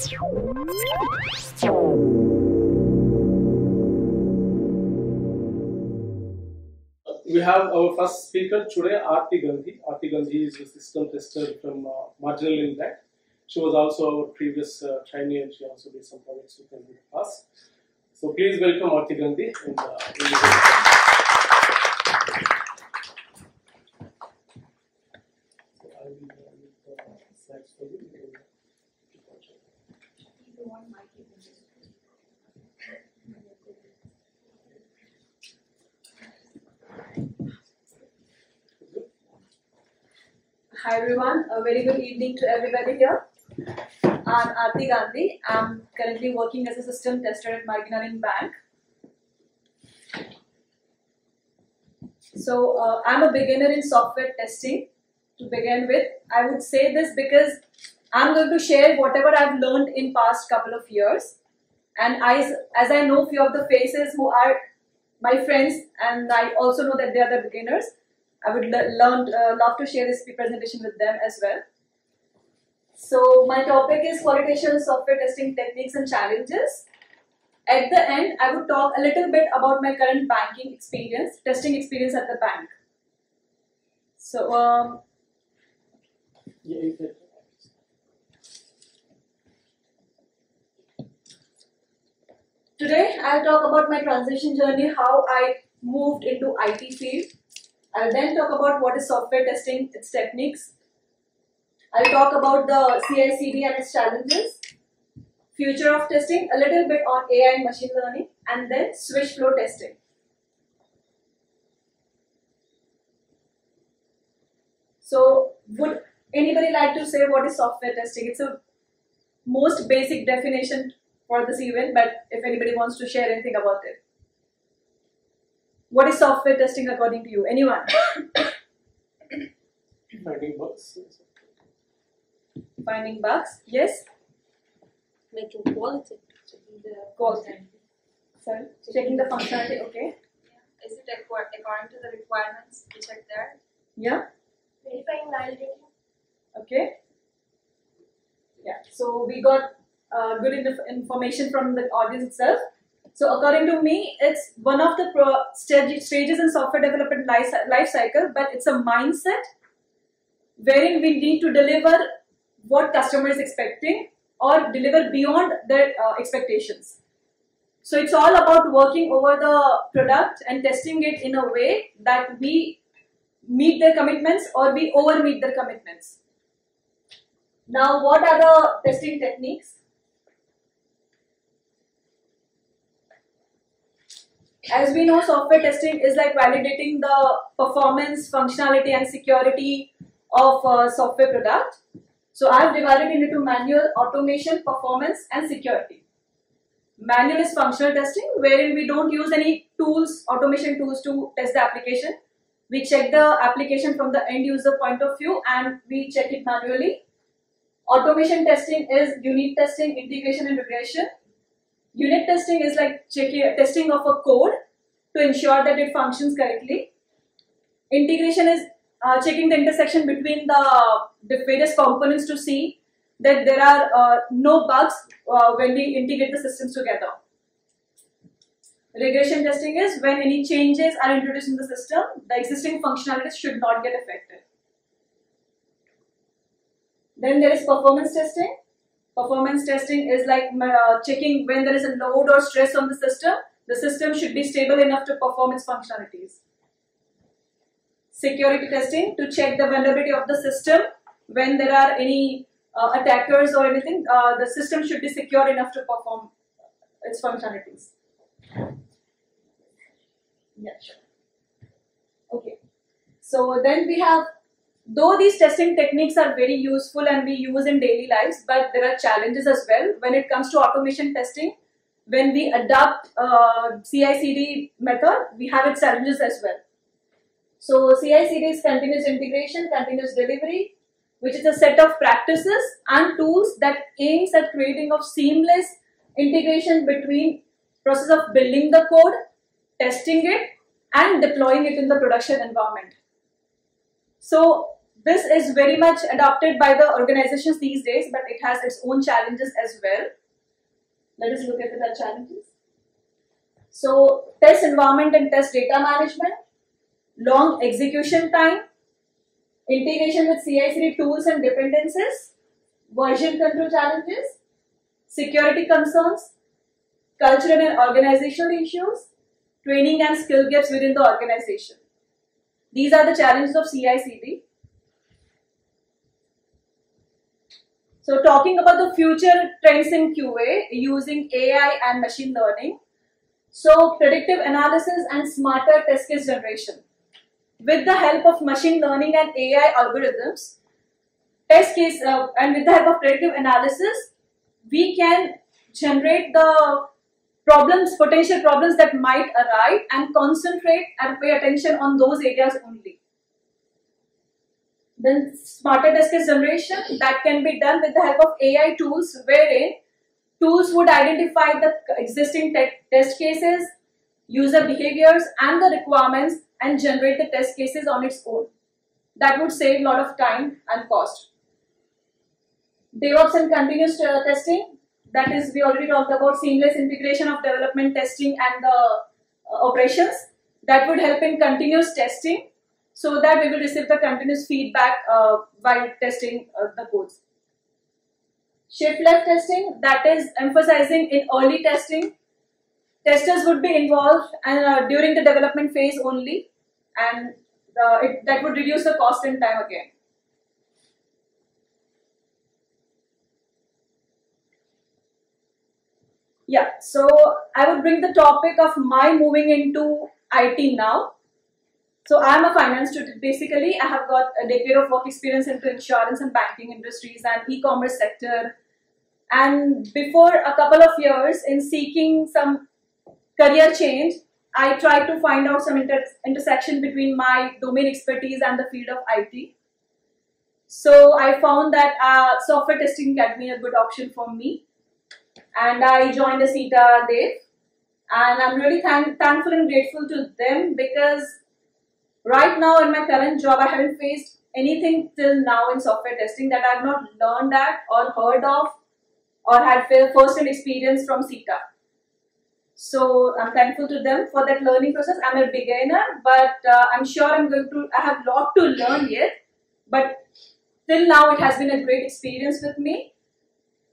We have our first speaker today, Aarti Gandhi. Aarti Gandhi is a system tester from Marginal Impact. She was also our previous trainee, and she also did some projects with us in the past. So please welcome Aarti Gandhi. Hi everyone, a very good evening to everybody here. I'm Aarti Gandhi. I'm currently working as a system tester at Marginal Bank. So I'm a beginner in software testing to begin with. I would say this because I'm going to share whatever I've learned in past couple of years. And as I know few of the faces who are my friends, and I also know that they are the beginners, I would love to share this presentation with them as well. So my topic is qualification software testing techniques and challenges. At the end, I would talk a little bit about my current banking experience, testing experience at the bank. So today I'll talk about my transition journey, how I moved into IT field. I'll then talk about what is software testing, its techniques. I'll talk about the CI/CD and its challenges, future of testing, a little bit on AI and machine learning, and then switch flow testing. So would anybody like to say what is software testing? It's a most basic definition for this event, but if anybody wants to share anything about it. What is software testing according to you? Anyone? Finding bugs. Finding bugs? Yes? Making quality. Checking the quality. Sorry? Checking the functionality, okay. Yeah. Is it according to the requirements we check there? Yeah. Verifying validating. Okay. Yeah. So we got good information from the audience itself. So according to me, it's one of the stages in software development life cycle, but it's a mindset wherein we need to deliver what customer is expecting or deliver beyond their expectations. So it's all about working over the product and testing it in a way that we meet their commitments or we over meet their commitments. Now, what are the testing techniques? As we know, software testing is like validating the performance, functionality and security of a software product. So I have divided it into manual, automation, performance and security. Manual is functional testing, wherein we don't use any tools, automation tools to test the application. We check the application from the end user point of view and we check it manually. Automation testing is unit testing, integration and regression. Unit testing is like testing of a code to ensure that it functions correctly. Integration is checking the intersection between the various components to see that there are no bugs when we integrate the systems together. Regression testing is when any changes are introduced in the system, the existing functionalities should not get affected. Then there is performance testing. Performance testing is like checking when there is a load or stress on the system should be stable enough to perform its functionalities. Security testing, to check the vulnerability of the system when there are any attackers or anything, the system should be secure enough to perform its functionalities. Yeah, sure. Okay. So then we have, though these testing techniques are very useful and we use in daily lives, but there are challenges as well when it comes to automation testing. When we adopt CI/CD method, we have its challenges as well. So CI/CD is continuous integration, continuous delivery, which is a set of practices and tools that aims at creating of seamless integration between process of building the code, testing it, and deploying it in the production environment. So this is very much adopted by the organizations these days, but it has its own challenges as well. Let us look at the challenges. So, test environment and test data management, long execution time, integration with CI/CD tools and dependencies, version control challenges, security concerns, cultural and organizational issues, training and skill gaps within the organization. These are the challenges of CI/CD. So talking about the future trends in QA using AI and machine learning. So predictive analysis and smarter test case generation. With the help of machine learning and AI algorithms, and with the help of predictive analysis, we can generate the potential problems that might arise and concentrate and pay attention on those areas only. Then smarter test case generation, that can be done with the help of AI tools, wherein tools would identify the existing test cases, user behaviors and the requirements and generate the test cases on its own. That would save a lot of time and cost. DevOps and continuous testing, that is, we already talked about seamless integration of development, testing and the operations. That would help in continuous testing, so that we will receive the continuous feedback while testing the codes. Shift left testing, that is emphasizing in early testing. Testers would be involved during the development phase only, and that would reduce the cost and time again. Yeah, so I would bring the topic of my moving into IT now. So I am a finance student basically. I have got a decade of work experience into insurance and banking industries and e-commerce sector. And before a couple of years in seeking some career change, I tried to find out some intersection between my domain expertise and the field of IT. So I found that software testing can be a good option for me. And I joined the SITA.dev. And I'm really thankful and grateful to them, because right now in my current job, I haven't faced anything till now in software testing that I've not learned at or heard of or had first-hand experience from SITA. So I'm thankful to them for that learning process. I'm a beginner, but I'm sure I have a lot to learn yet. But till now, it has been a great experience with me.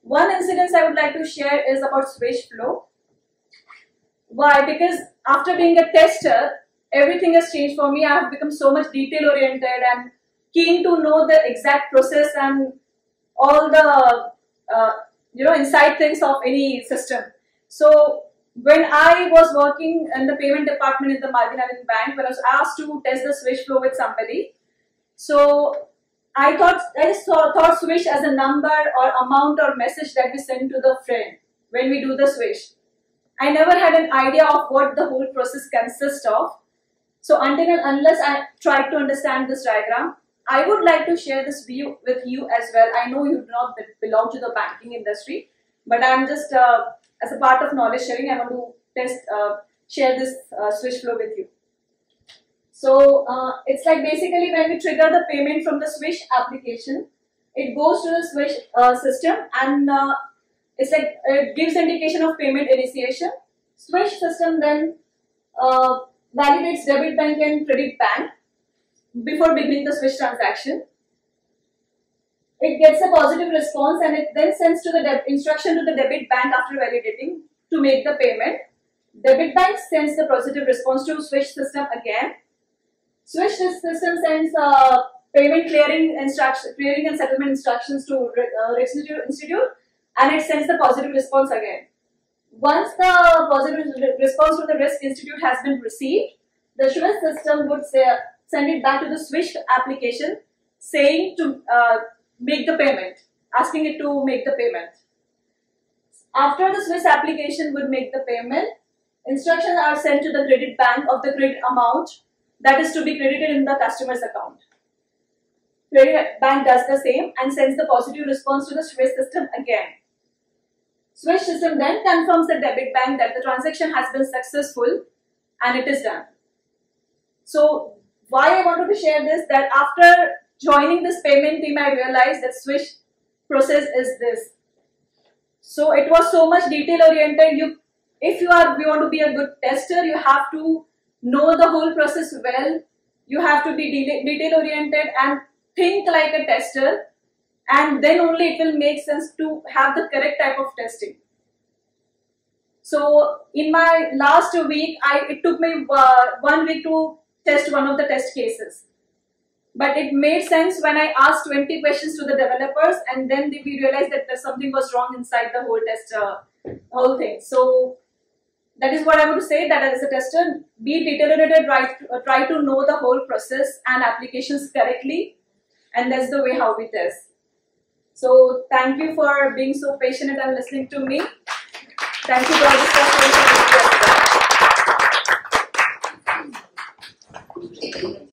One incident I would like to share is about switch flow. Why? Because after being a tester, everything has changed for me. I have become so much detail-oriented and keen to know the exact process and all the inside things of any system. So when I was working in the payment department in the Marginalizing Bank, when I was asked to test the switch flow with somebody, so I just thought switch as a number or amount or message that we send to the friend when we do the switch. I never had an idea of what the whole process consists of. So until and unless I tried to understand this diagram, I would like to share this view with you as well. I know you do not belong to the banking industry, but I'm just, as a part of knowledge sharing, I want to share this switch flow with you. So it's like basically when we trigger the payment from the switch application, it goes to the switch system, and it's like it gives indication of payment initiation. Switch system then validates debit bank and credit bank before beginning the switch transaction. It gets a positive response, and it then sends to the instruction to the debit bank after validating to make the payment. Debit bank sends the positive response to switch system again. Switch system sends payment clearing and settlement instructions to risk institute, and it sends the positive response again. Once the positive response from the risk institute has been received, the switch system would send it back to the switch application, saying to make the payment, asking it to make the payment. After the switch application would make the payment, instructions are sent to the credit bank of the credit amount that is to be credited in the customer's account. Credit bank does the same and sends the positive response to the switch system again. Switch system then confirms the debit bank that the transaction has been successful and it is done. So why I wanted to share this, that after joining this payment team, I realized that Swish process is this. So it was so much detail oriented. If you want to be a good tester, you have to know the whole process well. You have to be detail oriented and think like a tester, and then only it will make sense to have the correct type of testing. So in my last week, it took me 1 week to test one of the test cases. But it made sense when I asked 20 questions to the developers, and then we realized that something was wrong inside the whole test, whole thing. So that is what I want to say, that as a tester, be detail-oriented, try to know the whole process and applications correctly, and that's the way how we test. So thank you for being so patient and listening to me. Thank you for all the stuff.